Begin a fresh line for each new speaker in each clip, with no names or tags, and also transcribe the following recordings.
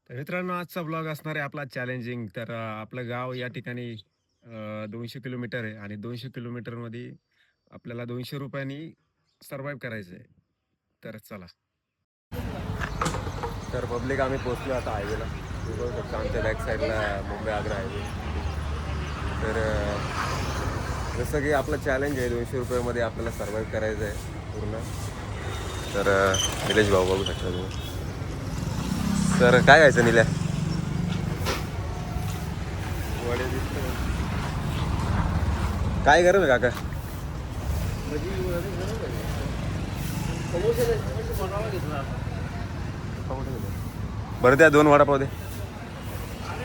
तर मित्रांनो आजचा ब्लॉग असणार आहे आपला चॅलेंजिंग. तर आपलं गाव या ठिकाणी 200 किलोमीटर आहे आणि 200 किलोमीटरमध्ये आपल्याला 200 रुपयांनी सर्व्हाइव्ह करायचं आहे. तर चला. तर पब्लिक आम्ही पोहोचलो आता हायवेला. बघू शकतो आमच्या बॅक साईडला मुंबई आग्रा हायवे. तर जसं की आपलं चॅलेंज आहे 200 रुपयामध्ये आपल्याला सर्व्हाइव्ह करायचं आहे पूर्ण. तर निलेश भाऊ बघू शकता तुम्ही. तर काय घ्यायचं निल्या? वडे दिसतं. काय गरज आहे काका? बरं त्या 2 वडापाव दे.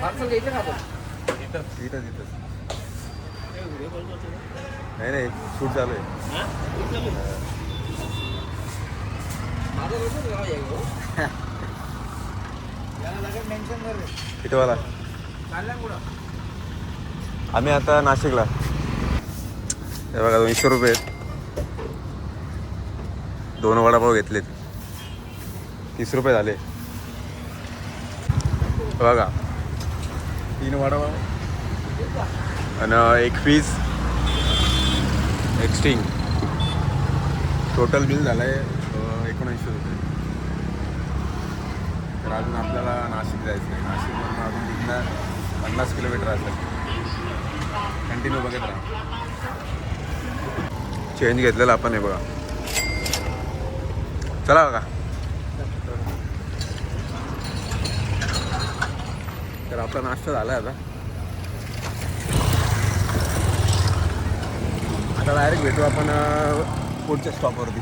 इथंच इथंच. नाही नाही शूट चालू आहे. कितीवाला? आम्ही आता नाशिकला. हे बघा 200 रुपये. 2 वडापाव घेतलेत. 30 रुपये झाले. बघा 3 वडापाव आणि 1 पीस एक्स्टिंग. टोटल बिल झालं आहे 1900 रुपये. तर अजून आपल्याला नाशिक जायचं आहे. नाशिकवरून अजून तिथनं 50 किलोमीटर असेल. कंटिन्यू बघत राहा. चेंज घेतलेला आपण आहे बघा. चला बघा. तर आपला नाश्ता झाला आहे आता डायरेक्ट भेटू आपण पुढच्या स्टॉपवरती.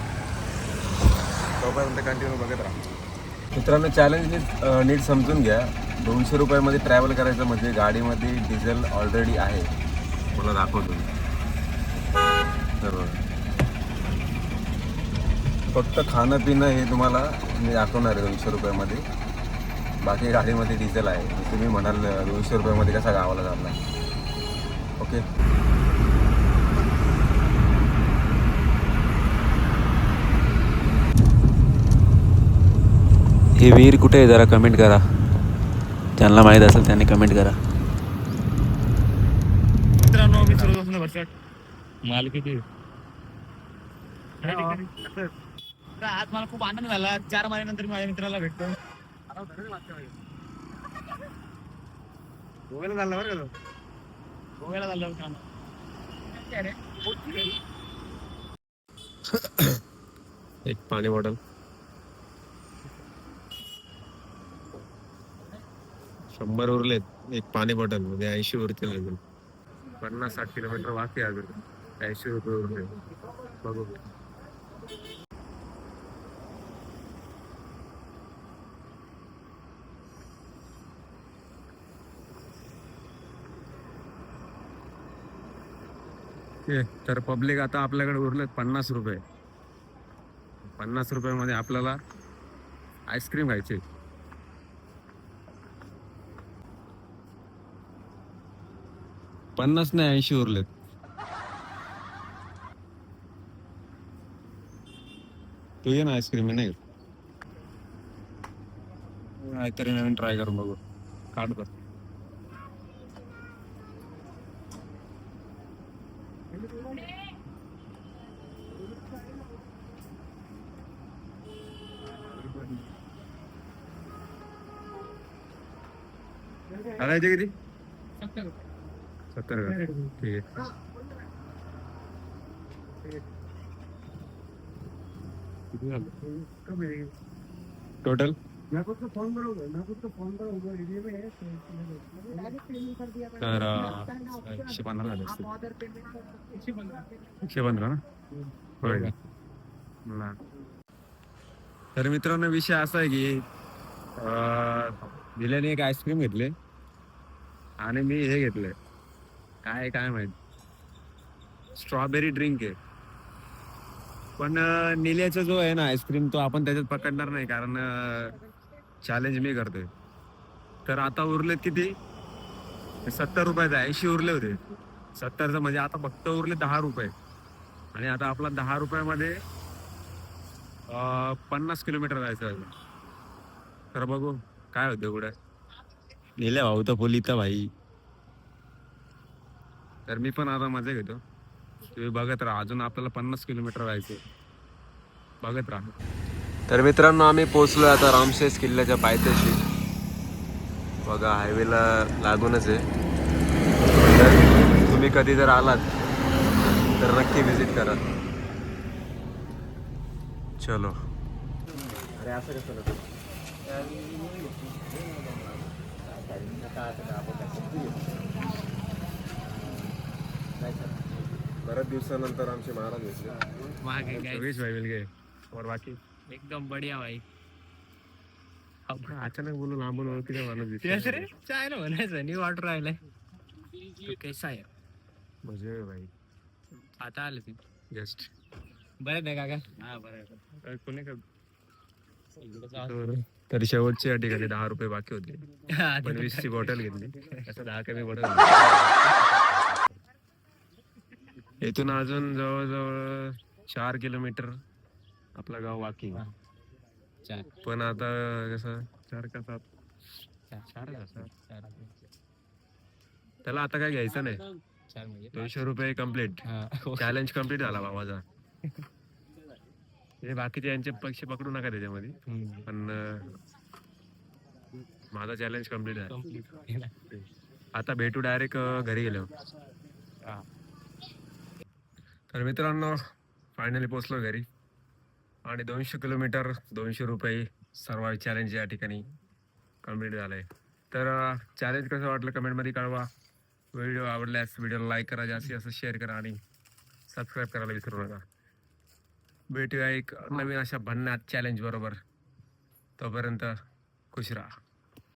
तोपर्यंत कंटिन्यू बघत राहा. मित्रांनो चॅलेंज नीट समजून घ्या. 200 रुपयामध्ये ट्रॅव्हल करायचं म्हणजे गाडीमध्ये डिझेल ऑलरेडी आहे. मला दाखवतो तर फक्त खाणं पिणं हे तुम्हाला मी दाखवणार आहे 200 रुपयामध्ये. बाकी गाडीमध्ये डिझेल आहे. तुम्ही म्हणाल 200 रुपयामध्ये कसा गावाला जाणार. ओके. हे विहीर कुठे आहे जरा कमेंट करा. ज्यांना माहीत असेल त्यांनी कमेंट करा.
मित्रांनो मी सुरू वर्षात माल किती आज मला खूप आनंद झाला. 4 महिन्यानंतर मी माझ्या मित्राला भेटतो. गोव्याला झाला बरं का? गोव्याला झाला
एक पाणी बॉटल 100 उरलेत. एक पाणी बॉटल म्हणजे 80 उरतील. अजून 50-60 किलोमीटर बाकी आहे. अजून 80 रुपये उरले. बघू. तर पब्लिक आता आपल्याकडे उरलेत 50 रुपये. 50 रुपयामध्ये आपल्याला आईस्क्रीम खायचे. 50 नाही 80 उरलेत. तू ये ना आईस्क्रीम नाही काहीतरी नवीन ट्राय करून बघू. काढ कर. घालायचे किती? 70 का? ठीक आहे. किती झालं टोटल? तर 115 झाले असतील. 115 ना? होय का? तर मित्रांनो विषय असा आहे की दिल्याने एक आईस्क्रीम घेतले आणि मी हे घेतलंय काय काय माहित स्ट्रॉबेरी ड्रिंक आहे. पण निल्याचा जो आहे ना आईस्क्रीम तो आपण त्याच्यात पकडणार नाही कारण चॅलेंज मी करतोय. तर आता उरलेत किती? 70 रुपयाचे 80 उरले होते. 70चं म्हणजे आता फक्त उरले 10 रुपये. आणि आता आपला 10 रुपयामध्ये 50 किलोमीटर जायचं आहे. तर बघू काय होतं एवढं. नेल्या भाऊ तर फुल इथं भाई. तर मी पण आता मजा घेतो. तुम्ही बघत राहा, अजून आपल्याला 50 किलोमीटर जायचं. बघत राहा. तर मित्रांनो आम्ही पोहोचलोय आता रामशेष किल्ल्याच्या पायथ्याशी. बघा हायवेला लागूनच आहे. तर तुम्ही कधी जर आलात तर नक्की विजिट करा. चलो. अरे असं कसं बऱ्याच दिवसानंतर आमचे महाराज भेटले. योगेश भाई मिल गए. और बाकी
एकदम बढिया भाई.
अचानक बोलून लांबून ओळखीचा माणूस
तेच
दिसला.
रे चाय ना म्हणायचं नाही वाट राहिलाय. कैसा आहे
मजे भाई.
आता आलं ती
जस्ट
बरं आहे काका. हा बरं
कोणी का तर शेवटच्या ठिकाणी 10 रुपये बाकी होते. पण 20 ची बॉटल घेतली. असं 10 कमी बॉटल. इथून अजून जवळजवळ 4 किलोमीटर आपलं गाव बाकी. पण आता कसं 4 का 7 त्याला आता काय घ्यायचं नाही. 200 रुपये कम्प्लीट. चॅलेंज कम्प्लीट झाला बाबाचा. हे बाकीचे यांचे पक्ष पकडू नका त्याच्यामध्ये. पण माझा चॅलेंज कम्प्लीट आहे. आता भेटू डायरेक्ट घरी गेलो. तर मित्रांनो फायनली पोहोचलो घरी. आणि 200 किलोमीटर 200 रुपये सर्वाइव्ह चॅलेंज या ठिकाणी कम्प्लीट झालंय. तर चॅलेंज कसं वाटलं कमेंटमध्ये कळवा. व्हिडिओ आवडल्यास व्हिडिओला लाईक करा, जास्तीत जास्त शेअर करा आणि सबस्क्राईब करायला विसरू नका. भेटूया एक नवीन अशा भन्नाट चॅलेंज बरोबर. तोपर्यंत खुश राहा.